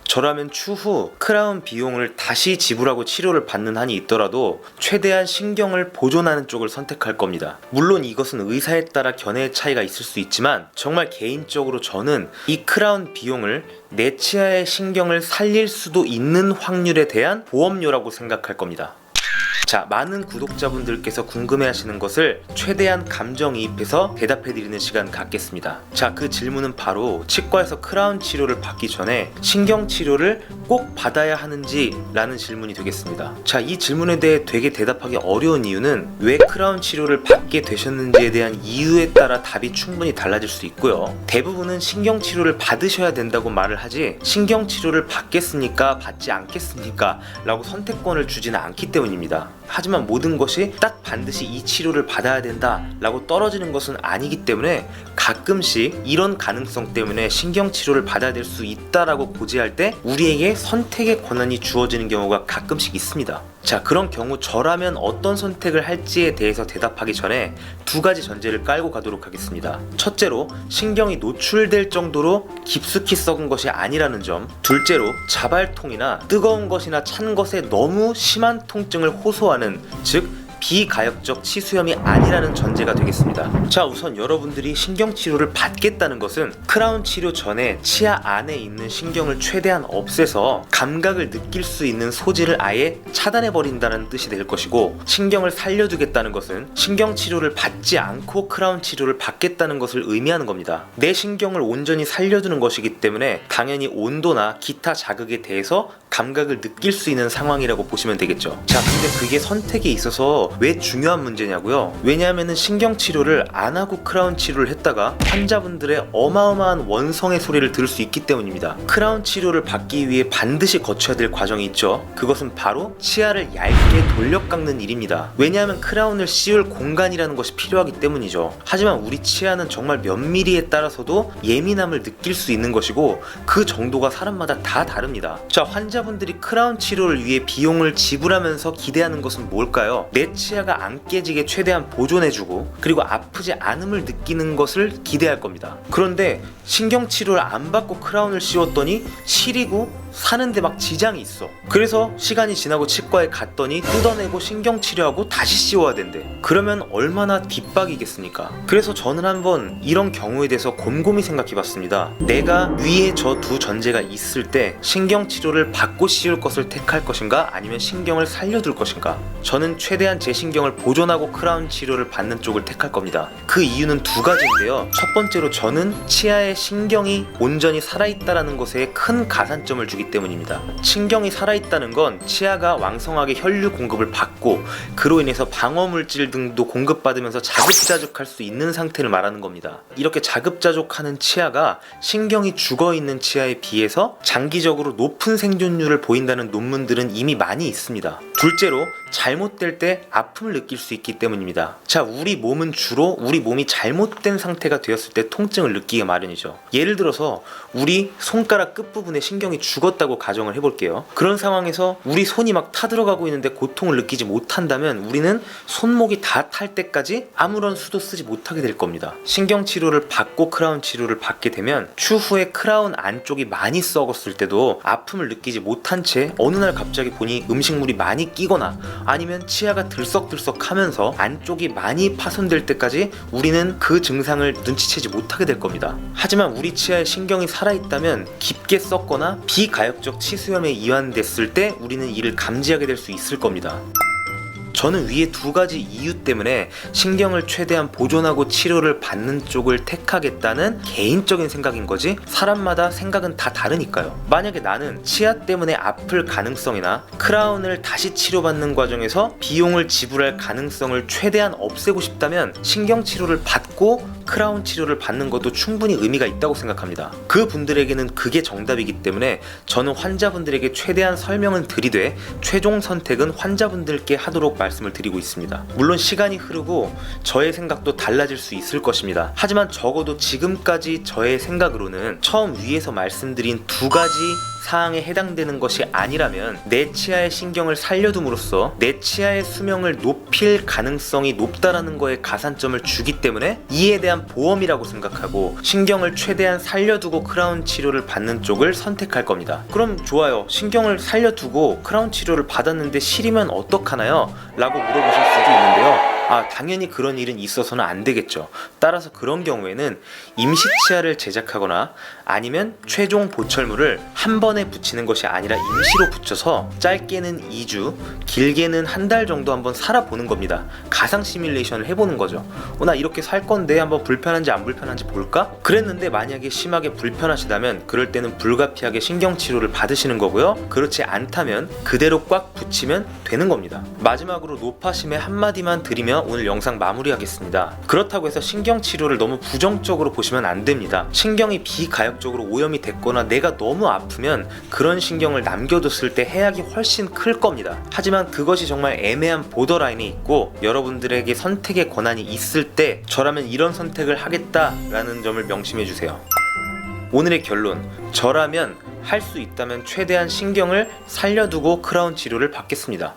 저라면 추후 크라운 비용을 다시 지불하고 치료를 받는 한이 있더라도 최대한 신경을 보존하는 쪽을 선택할 겁니다. 물론 이것은 의사에 따라 견해의 차이가 있을 수 있지만 정말 개인적으로 저는 이 크라운 비용을 내 치아의 신경을 살릴 수도 있는 확률에 대한 보험료라고 생각할 겁니다. 자, 많은 구독자분들께서 궁금해하시는 것을 최대한 감정이입해서 대답해드리는 시간 갖겠습니다. 자, 그 질문은 바로 치과에서 크라운 치료를 받기 전에 신경 치료를 꼭 받아야 하는지 라는 질문이 되겠습니다. 자, 이 질문에 대해 되게 대답하기 어려운 이유는 왜 크라운 치료를 받게 되셨는지에 대한 이유에 따라 답이 충분히 달라질 수 있고요. 대부분은 신경 치료를 받으셔야 된다고 말을 하지 신경 치료를 받겠습니까? 받지 않겠습니까? 라고 선택권을 주지는 않기 때문입니다. 하지만 모든 것이 딱 반드시 이 치료를 받아야 된다 라고 떨어지는 것은 아니기 때문에 가끔씩 이런 가능성 때문에 신경치료를 받아야 될 수 있다라고 고지할 때 우리에게 선택의 권한이 주어지는 경우가 가끔씩 있습니다. 자, 그런 경우 저라면 어떤 선택을 할지에 대해서 대답하기 전에 두 가지 전제를 깔고 가도록 하겠습니다. 첫째로 신경이 노출될 정도로 깊숙이 썩은 것이 아니라는 점, 둘째로 자발통이나 뜨거운 것이나 찬 것에 너무 심한 통증을 호소하는, 즉 비가역적 치수염이 아니라는 전제가 되겠습니다. 자, 우선 여러분들이 신경치료를 받겠다는 것은 크라운 치료 전에 치아 안에 있는 신경을 최대한 없애서 감각을 느낄 수 있는 소지를 아예 차단해버린다는 뜻이 될 것이고, 신경을 살려두겠다는 것은 신경치료를 받지 않고 크라운 치료를 받겠다는 것을 의미하는 겁니다. 내 신경을 온전히 살려두는 것이기 때문에 당연히 온도나 기타 자극에 대해서 감각을 느낄 수 있는 상황이라고 보시면 되겠죠. 자, 근데 그게 선택에 있어서 왜 중요한 문제냐고요? 왜냐하면 신경치료를 안 하고 크라운 치료를 했다가 환자분들의 어마어마한 원성의 소리를 들을 수 있기 때문입니다. 크라운 치료를 받기 위해 반드시 거쳐야 될 과정이 있죠. 그것은 바로 치아를 얇게 돌려 깎는 일입니다. 왜냐하면 크라운을 씌울 공간이라는 것이 필요하기 때문이죠. 하지만 우리 치아는 정말 몇 미리에 따라서도 예민함을 느낄 수 있는 것이고 그 정도가 사람마다 다 다릅니다. 자, 환자분들이 크라운 치료를 위해 비용을 지불하면서 기대하는 것은 뭘까요? 내 치아가 안 깨지게 최대한 보존해주고 그리고 아프지 않음을 느끼는 것을 기대할 겁니다. 그런데 신경치료를 안 받고 크라운을 씌웠더니 시리고 사는데 막 지장이 있어. 그래서 시간이 지나고 치과에 갔더니 뜯어내고 신경치료하고 다시 씌워야 된대. 그러면 얼마나 뒷박이겠습니까? 그래서 저는 한번 이런 경우에 대해서 곰곰이 생각해봤습니다. 내가 위에 저 두 전제가 있을 때 신경치료를 받고 씌울 것을 택할 것인가, 아니면 신경을 살려둘 것인가? 저는 최대한 제 신경을 보존하고 크라운 치료를 받는 쪽을 택할 겁니다. 그 이유는 두 가지인데요. 첫 번째로 저는 치아의 신경이 온전히 살아있다는 것에 큰 가산점을 주기 때문입니다. 신경이 살아있다는 건 치아가 왕성하게 혈류 공급을 받고 그로 인해서 방어물질 등도 공급받으면서 자급자족할 수 있는 상태를 말하는 겁니다. 이렇게 자급자족하는 치아가 신경이 죽어있는 치아에 비해서 장기적으로 높은 생존율을 보인다는 논문들은 이미 많이 있습니다. 둘째로 잘못될 때 아픔을 느낄 수 있기 때문입니다. 자, 우리 몸은 주로 우리 몸이 잘못된 상태가 되었을 때 통증을 느끼기 마련이죠. 예를 들어서 우리 손가락 끝부분에 신경이 죽었다고 가정을 해볼게요. 그런 상황에서 우리 손이 막 타들어가고 있는데 고통을 느끼지 못한다면 우리는 손목이 다 탈 때까지 아무런 수도 쓰지 못하게 될 겁니다. 신경치료를 받고 크라운 치료를 받게 되면 추후에 크라운 안쪽이 많이 썩었을 때도 아픔을 느끼지 못한 채 어느 날 갑자기 보니 음식물이 많이 끼거나 아니면 치아가 들썩들썩 하면서 안쪽이 많이 파손될 때까지 우리는 그 증상을 눈치채지 못하게 될 겁니다. 하지만 우리 치아에 신경이 살아있다면 깊게 썩거나 비가역적 치수염에 이완됐을 때 우리는 이를 감지하게 될 수 있을 겁니다. 저는 위에 두 가지 이유 때문에 신경을 최대한 보존하고 치료를 받는 쪽을 택하겠다는 개인적인 생각인 거지, 사람마다 생각은 다 다르니까요. 만약에 나는 치아 때문에 아플 가능성이나 크라운을 다시 치료받는 과정에서 비용을 지불할 가능성을 최대한 없애고 싶다면 신경치료를 받고 크라운 치료를 받는 것도 충분히 의미가 있다고 생각합니다. 그 분들에게는 그게 정답이기 때문에 저는 환자분들에게 최대한 설명은 드리되 최종 선택은 환자분들께 하도록 말씀을 드리고 있습니다. 물론 시간이 흐르고 저의 생각도 달라질 수 있을 것입니다. 하지만 적어도 지금까지 저의 생각으로는 처음 위에서 말씀드린 두 가지 사항에 해당되는 것이 아니라면 내 치아의 신경을 살려둠으로써 내 치아의 수명을 높일 가능성이 높다라는 거에 가산점을 주기 때문에 이에 대한 보험이라고 생각하고 신경을 최대한 살려두고 크라운 치료를 받는 쪽을 선택할 겁니다. 그럼 좋아요. 신경을 살려두고 크라운 치료를 받았는데 시리면 어떡하나요? 라고 물어보실 수도 있는데요. 당연히 그런 일은 있어서는 안 되겠죠. 따라서 그런 경우에는 임시 치아를 제작하거나 아니면 최종 보철물을 한 번에 붙이는 것이 아니라 임시로 붙여서 짧게는 2주, 길게는 한 달 정도 한번 살아보는 겁니다. 가상 시뮬레이션을 해보는 거죠. 나 이렇게 살 건데 한번 불편한지 안 불편한지 볼까? 그랬는데 만약에 심하게 불편하시다면 그럴 때는 불가피하게 신경치료를 받으시는 거고요. 그렇지 않다면 그대로 꽉 붙이면 되는 겁니다. 마지막으로 노파심의 한마디만 드리며 오늘 영상 마무리하겠습니다. 그렇다고 해서 신경치료를 너무 부정적으로 보시면 안 됩니다. 신경이 비가역적으로 오염이 됐거나 내가 너무 아프면 그런 신경을 남겨뒀을 때 해악이 훨씬 클 겁니다. 하지만 그것이 정말 애매한 보더라인에 있고 여러분들에게 선택의 권한이 있을 때 저라면 이런 선택을 하겠다라는 점을 명심해 주세요. 오늘의 결론, 저라면 할 수 있다면 최대한 신경을 살려두고 크라운 치료를 받겠습니다.